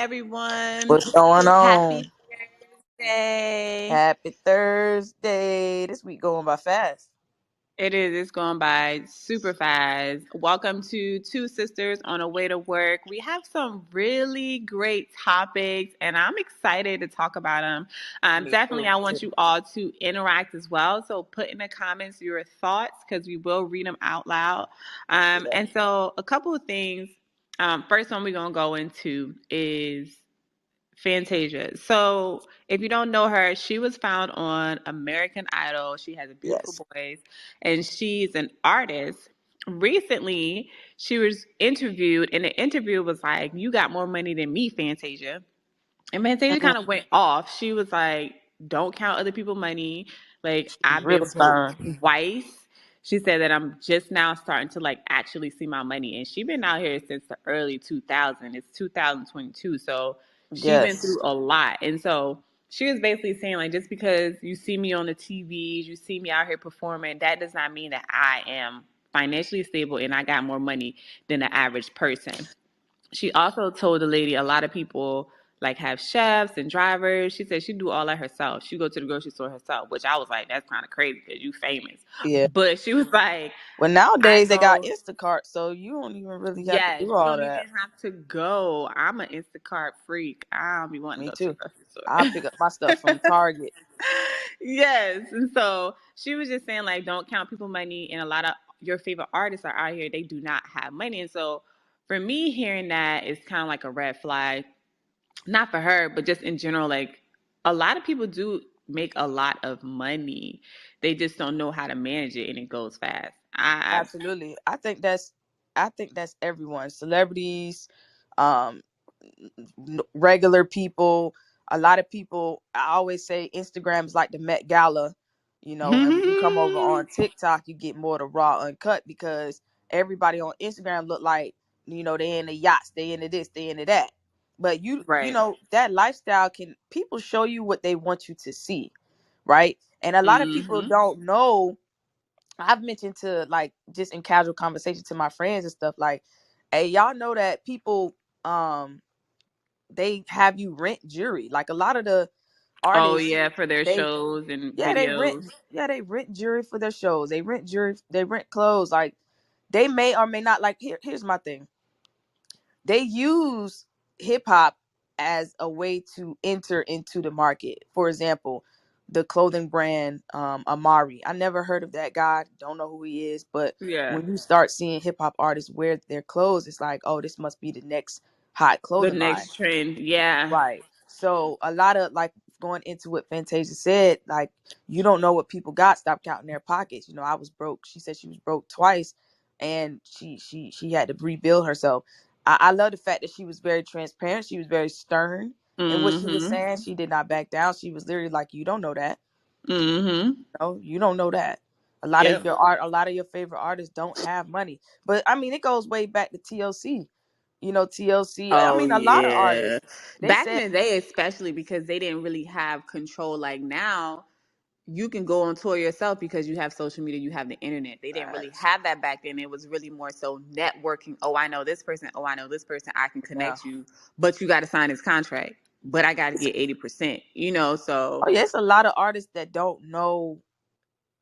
everyone. What's going Happy on? Thursday. Happy Thursday. This week going by fast. It is. It's going by super fast. Welcome to Two Sisters on a Way to Work. We have some really great topics, and I'm excited to talk about them. Me Definitely, too. I want you all to interact as well. So put in the comments your thoughts because we will read them out loud. Yeah. And so, a couple of things. First one we're going to go into is Fantasia. So, if you don't know her, she was found on American Idol. She has a beautiful Yes. voice and she's an artist. Recently, she was interviewed, and the interview was like, "You got more money than me, Fantasia." And Fantasia Mhm. kind of went off. She was like, "Don't count other people's money. Like, She's I've real been broke stern. twice." She said that I'm just now starting to like actually see my money, and she been out here since the early 2000s. It's 2022, so she been Yes. through a lot. And so she was basically saying like, just because you see me on the TVs, you see me out here performing, that does not mean that I am financially stable and I got more money than the average person. She also told the lady a lot of people like have chefs and drivers. She said she do all that herself. She go to the grocery store herself, which I was like, that's kind of crazy because you famous. Yeah. But she was like, Well, I nowadays they got go, Instacart, so you don't even really have to yes, do you all don't that. even have to go. I'm an Instacart freak. I don't be wanting to Me go to the too. grocery I'll store. pick up my stuff from Target. Yes. And so she was just saying, like, don't count people money. And a lot of your favorite artists are out here, they do not have money. And so for me, hearing that is kind of like a red flag, not for her, but just in general, like a lot of people do make a lot of money. They just don't know how to manage it and it goes fast. I Absolutely. I think that's everyone. Celebrities, um, regular people. A lot of people. I always say Instagram is like the Met Gala, and when you come over on TikTok, you get more of the raw uncut because everybody on Instagram look like they in the yachts, they into this, they into that. But right. that lifestyle can people show you what they want you to see, right? And a lot of people Mhm. don't know. I've mentioned to like just in casual conversation to my friends and stuff like, hey, y'all know that people they have you rent jewelry. Like a lot of the Oh artists, yeah, for their they shows and yeah, videos. they rent jewelry for their shows. They rent jewelry, they rent clothes. Like they may or may not here's my thing. They use hip hop as a way to enter into the market. For example, the clothing brand Amari. I never heard of that guy. Don't know who he is, but Yeah. when you start seeing hip hop artists wear their clothes, it's like, oh, this must be the next hot The clothing line. next trend. Yeah. Right. So a lot of like going into what Fantasia said, like you don't know what people got. Stop counting their pockets. I was broke. She said she was broke twice, and she had to rebuild herself. I love the fact that she was very transparent. She was very stern in what she was Mhm. saying. She did not back down. She was literally like, "You don't know that. Mhm. No, you don't know that." Yep. A lot of your favorite artists don't have money. But I mean, it goes way back to TLC. TLC. I Oh mean, a lot of yeah. artists. They Back in said, the day, especially because they didn't really have control like now. You can go on tour yourself because you have social media, you have the internet. They didn't really facts. have that back then. It was really more so networking. Oh, I know this person. Oh, I know this person. I can Yeah. connect you, but you got to sign this contract. But I got to get 80%. So Oh yeah, it's a lot of artists that don't know.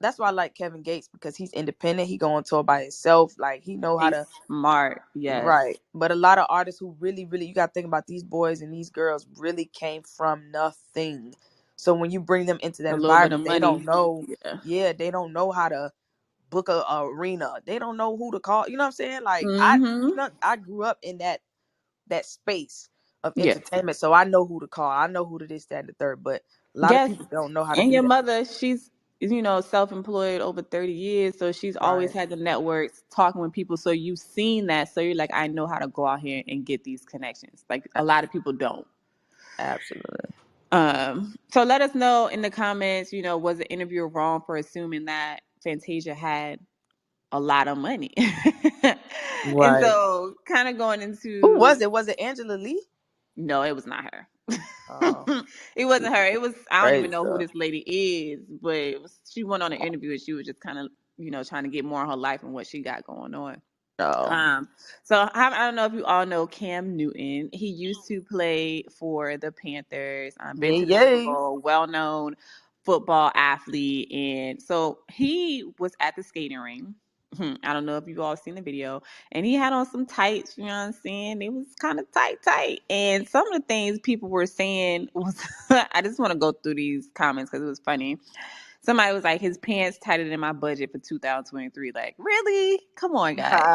That's why I like Kevin Gates because he's independent. He go on tour by himself. Like he know how he's to smart. Yes, right. But a lot of artists who really, really, you got to think about these boys and these girls really came from nothing. So when you bring them into that a little bit of environment, they don't money. know. Yeah. Yeah, they don't know how to book a arena. They don't know who to call. You know what I'm saying? Like Mm-hmm. I grew up in that space of Yes. entertainment, so I know who to call. I know who to this, that, and the third. But a lot of Yes. people don't know how to And do your that. mother, she's self-employed over 30 years, so she's always Right. had the networks talking with people. So you've seen that, so you're like, I know how to go out here and get these connections. Like a lot of people don't. Absolutely. So let us know in the comments, was the interviewer wrong for assuming that Fantasia had a lot of money? And Right. so kind of going Who into, was it? Was it Angela Lee? no, it was not her. Oh, It she wasn't her. It was, I don't even crazy know who stuff. this lady is, but she went on an interview and she was just kind of, trying to get more on her life and what she got going on. Oh, Um, so I don't know if you all know Cam Newton. He used to play for the Panthers, been yay, to the Super yay. Bowl, well-known football athlete, and so he was at the skating ring. I don't know if you all seen the video, and he had on some tights. You know what I'm saying? It was kind of tight. And some of the things people were saying was, I just want to go through these comments because it was funny. Somebody was like, his pants tighter than my budget for 2023. Like, really? Come on, guys.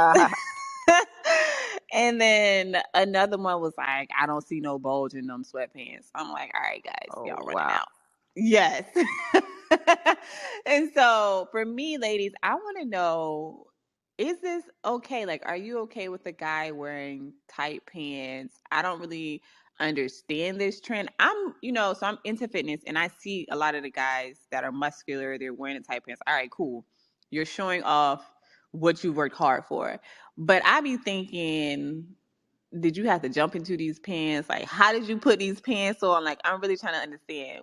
And then another one was like, I don't see no bulge in them sweatpants. I'm like, all right, guys, Oh, y'all running wow. out. Yes. And so for me, ladies, I want to know, is this okay? Like, are you okay with a guy wearing tight pants? I don't really understand this trend. So I'm into fitness and I see a lot of the guys that are muscular, they're wearing the tight pants. All right, cool. You're showing off what you worked hard for. But I be thinking, did you have to jump into these pants? Like, how did you put these pants on? Like, I'm really trying to understand.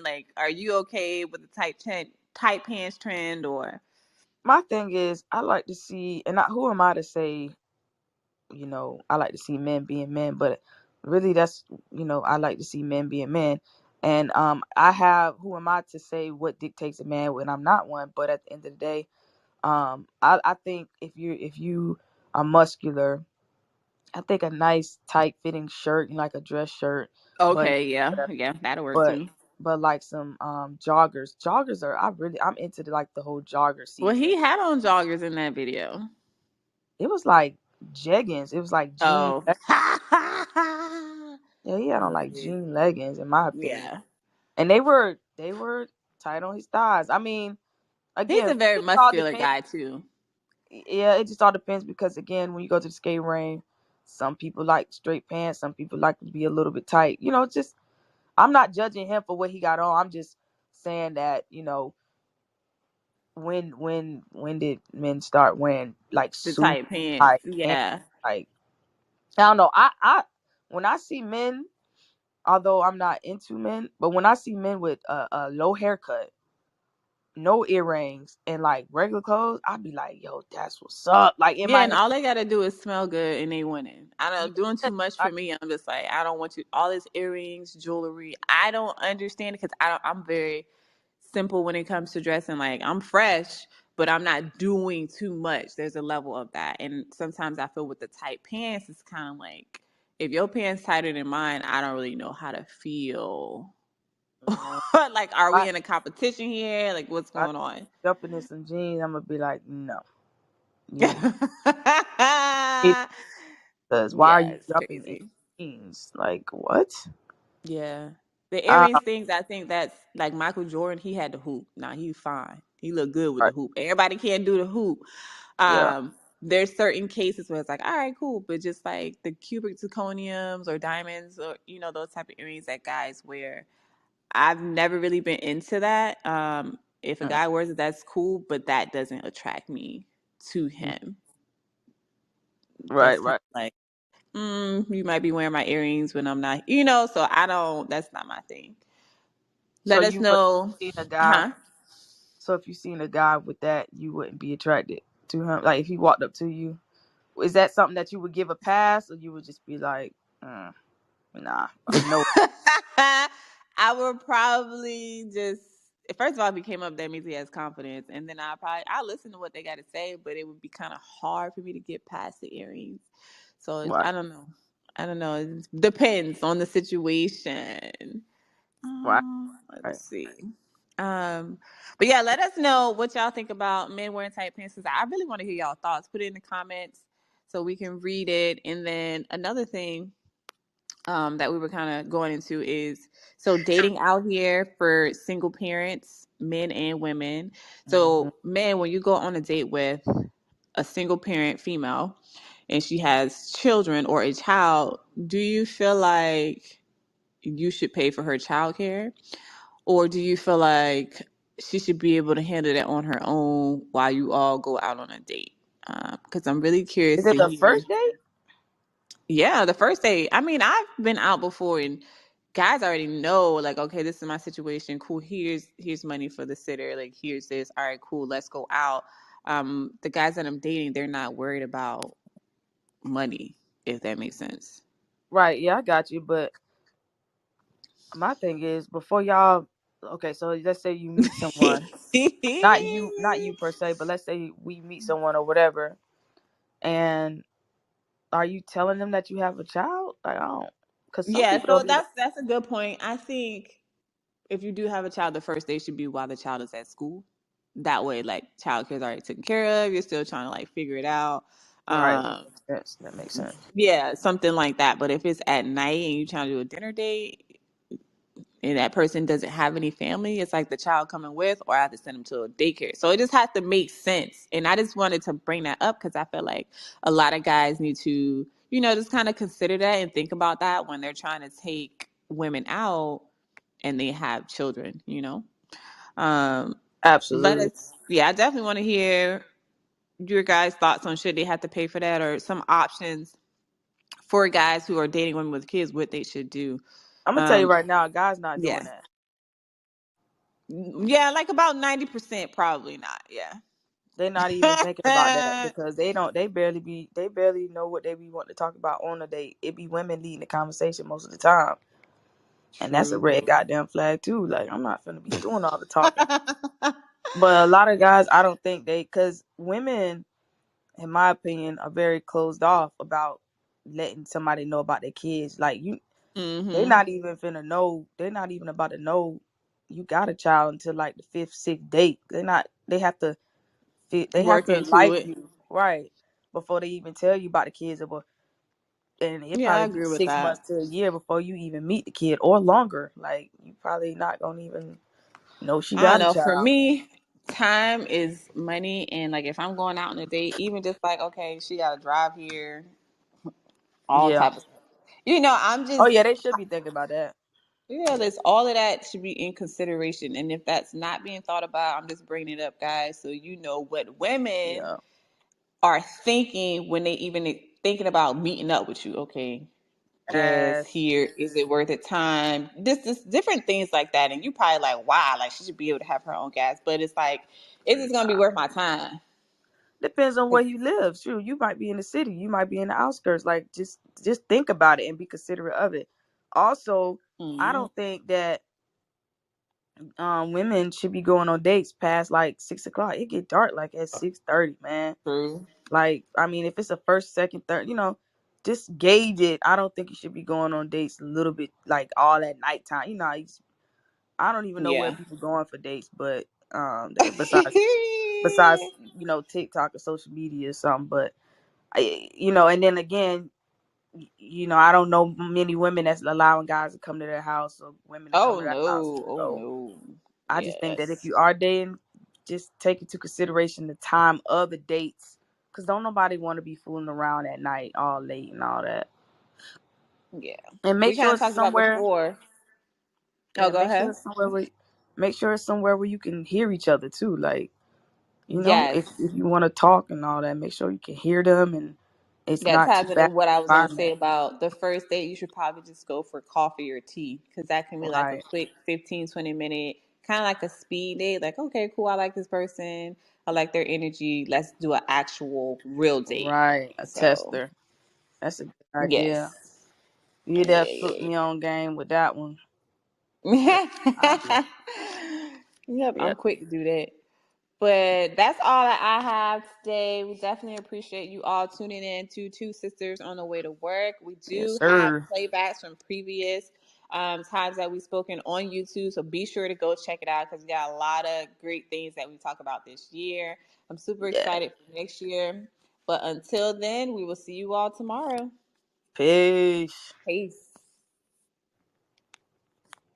Like, are you okay with the tight pants trend or? My thing is, I like to see, and who am I to say, I like to see men being men, but really that's, I like to see men being men. And who am I to say what dictates a man when I'm not one? But at the end of the day, I think if you are muscular, I think a nice tight fitting shirt, like a dress shirt, but Okay, yeah, that'll work but too. but like some joggers. Joggers are I'm into like the whole jogger Well, season. he had on joggers in that video. It was like jeggings. It was like jean. Oh. Yeah, he had on like Yeah. jean leggings, in my opinion, Yeah. and they were tight on his thighs. I mean, He's again, a very it all muscular depends. guy too. Yeah, it just all depends because again, when you go to the skate ring, some people like straight pants, some people like to be a little bit tight. Just I'm not judging him for what he got on. I'm just saying that when did men start wearing like The super tight pants. tight pants? Yeah. Like I don't know. I when I see men, although I'm not into men, but when I see men with a low haircut, no earrings, and like regular clothes, I'd be like, yo, that's what's up. Like in Yeah, my and head, all they gotta do is smell good and they winning. I yeah, don't doing too much I, for me. I'm just like, I don't want you all this earrings, jewelry. I don't understand it because I'm very simple when it comes to dressing. Like I'm fresh, but I'm not doing too much. There's a level of that. And sometimes I feel with the tight pants, it's kind of like if your pants tighter than mine, I don't really know how to feel. yeah, Like, are I, we in a competition here? Like, what's I going on? jumping in some jeans, I'm gonna be like, no, you Yeah, because why are you it's jumping in crazy. jeans? Like what? Yeah. The Uh, earrings things, I think that's like Michael Jordan, he had the hoop. Nah, he fine. He looked good with the right, hoop. Everybody can't do the hoop. yeah, There's certain cases where it's like, all right, cool, but just like the cubic zirconiums or diamonds or those type of earrings that guys wear. I've never really been into that. If a mm, guy wears it, that's cool, but that doesn't attract me to mm, him. That's right, kind right. of like, you might be wearing my earrings when I'm not, so I don't, that's not my thing. So Let us you would know. seen a guy. Huh? So if you seen a guy with that, you wouldn't be attracted to him. Like if he walked up to you, is that something that you would give a pass, or you would just be like, nah, or no? I would probably just, first of all, if he came up, that means he has confidence. And then I listen to what they got to say, but it would be kind of hard for me to get past the earrings. So Right, I don't know. I don't know. It depends on the situation. right, Let's right. see. Um, but yeah, let us know what y'all think about men wearing tight pants. 'Cause I really want to hear y'all thoughts. Put it in the comments so we can read it. And then another thing that we were kind of going into is so dating out here for single parents, men and women. Hmm. So men, when you go on a date with a single parent female and she has children or a child, do you feel like you should pay for her childcare? Or do you feel like she should be able to handle that on her own while you all go out on a date? Because I'm really Is curious it to the hear. first date? Yeah, the first date. I mean, I've been out before and guys already know, like, okay, this is my situation. Cool. Here's money for the sitter. Like, here's this. All right, cool. Let's go out. The guys that I'm dating, they're not worried about money, if that makes sense. Right, yeah, I got you. But my thing is, before y'all, okay, so let's say you meet someone, not you per se, but let's say we meet someone or whatever, and are you telling them that you have a child? Like, I don't, because some Yeah, people so don't even. that's a good point. I think if you do have a child, the first day should be while the child is at school. That way, like child care is already taken care of. You're still trying to like figure it out. Right, that Um, makes sense. That makes sense. yeah, something like that. But if it's at night and you trying to do a dinner date and that person doesn't have any family, it's like the child coming with, or I have to send them to a daycare. So it just has to make sense. And I just wanted to bring that up because I feel like a lot of guys need to, just kind of consider that and think about that when they're trying to take women out and they have children. Um, Let Absolutely. us, yeah, I definitely want to hear your guys' thoughts on should they have to pay for that or some options for guys who are dating women with kids, what they should do. I'm gonna tell you Um, right now, guys not doing yeah. that. Yeah, like about 90% probably not. Yeah. They're not even thinking about that because they don't. They barely be. They barely know what they be wanting to talk about on a date. It be women leading the conversation most of the time, and that's a True. red goddamn flag too. Like, I'm not gonna be doing all the talking. But a lot of guys, I don't think because women, in my opinion, are very closed off about letting somebody know about their kids. Like, they Mm-hmm. not even finna know. They're not even about to know you got a child until like the fifth, sixth date. They're not. They have Work to into like it. you, right, before they even tell you about the kids. And it Yeah, I probably be agree with 6 months that. to a year before you even meet the kid, or longer. Like, you probably not gonna even know she I got don't a know. For child. me, time is money. And like if I'm going out on a date, even just like, okay, she got to drive here, all Yeah. type of stuff. I'm Oh just yeah, they should be thinking about that. Yeah, there's all of that should be in consideration. And if that's not being thought about, I'm just bringing it up, guys, so you know what women Yeah. are thinking when they even thinking about meeting up with you. Okay, gas As here, is it worth it? Time, this different things like that. And you probably like, wow, like she should be able to have her own gas, but it's like, is this gonna be worth my time? depends on where you live. Sure, you might be in the city, you might be in the outskirts. Like, just think about it and be considerate of it. Also, I Mm-hmm. don't think that women should be going on dates past like 6 o'clock. It get dark like at 6:30, man. True. Like, I mean, if it's a first, second, third, just gauge it. I don't think you should be going on dates a little bit like all at nighttime. I don't even know where Yeah. people going for dates, but besides TikTok or social media or something. But and then again, I don't know many women that's allowing guys to come to their house or women to come Oh to their house. no. Oh So no. I just think that if Yes. you are dating, just take into consideration the time of the dates, because don't nobody want to be fooling around at night all late and all that. Yeah. And We kind of talked about before. Oh, go make sure ahead. it's somewhere where you can hear each other too. Like, Yes. if you want to talk and all that, make sure you can hear them and it's That not too ties into bad what I was going to say environment. about the first date. You should probably just go for coffee or tea because that can be like a Right, quick 15, 20 minute, kind of like a speed date. Like, okay, cool. I like this person. I like their energy. Let's do an actual real date. right. A So, tester. That's a good idea. yes. You Yeah, done put yeah, me on game with that one. I'll be yeah. Yep, yeah. I'm quick to do that. But that's all that I have today. We definitely appreciate you all tuning in to Two Sisters on the Way to Work. We Yes, do have sir. playbacks from previous times that we've spoken on YouTube. So be sure to go check it out because we got a lot of great things that we talk about this year. I'm super Yeah. excited for next year. But until then, we will see you all tomorrow. Peace. Peace.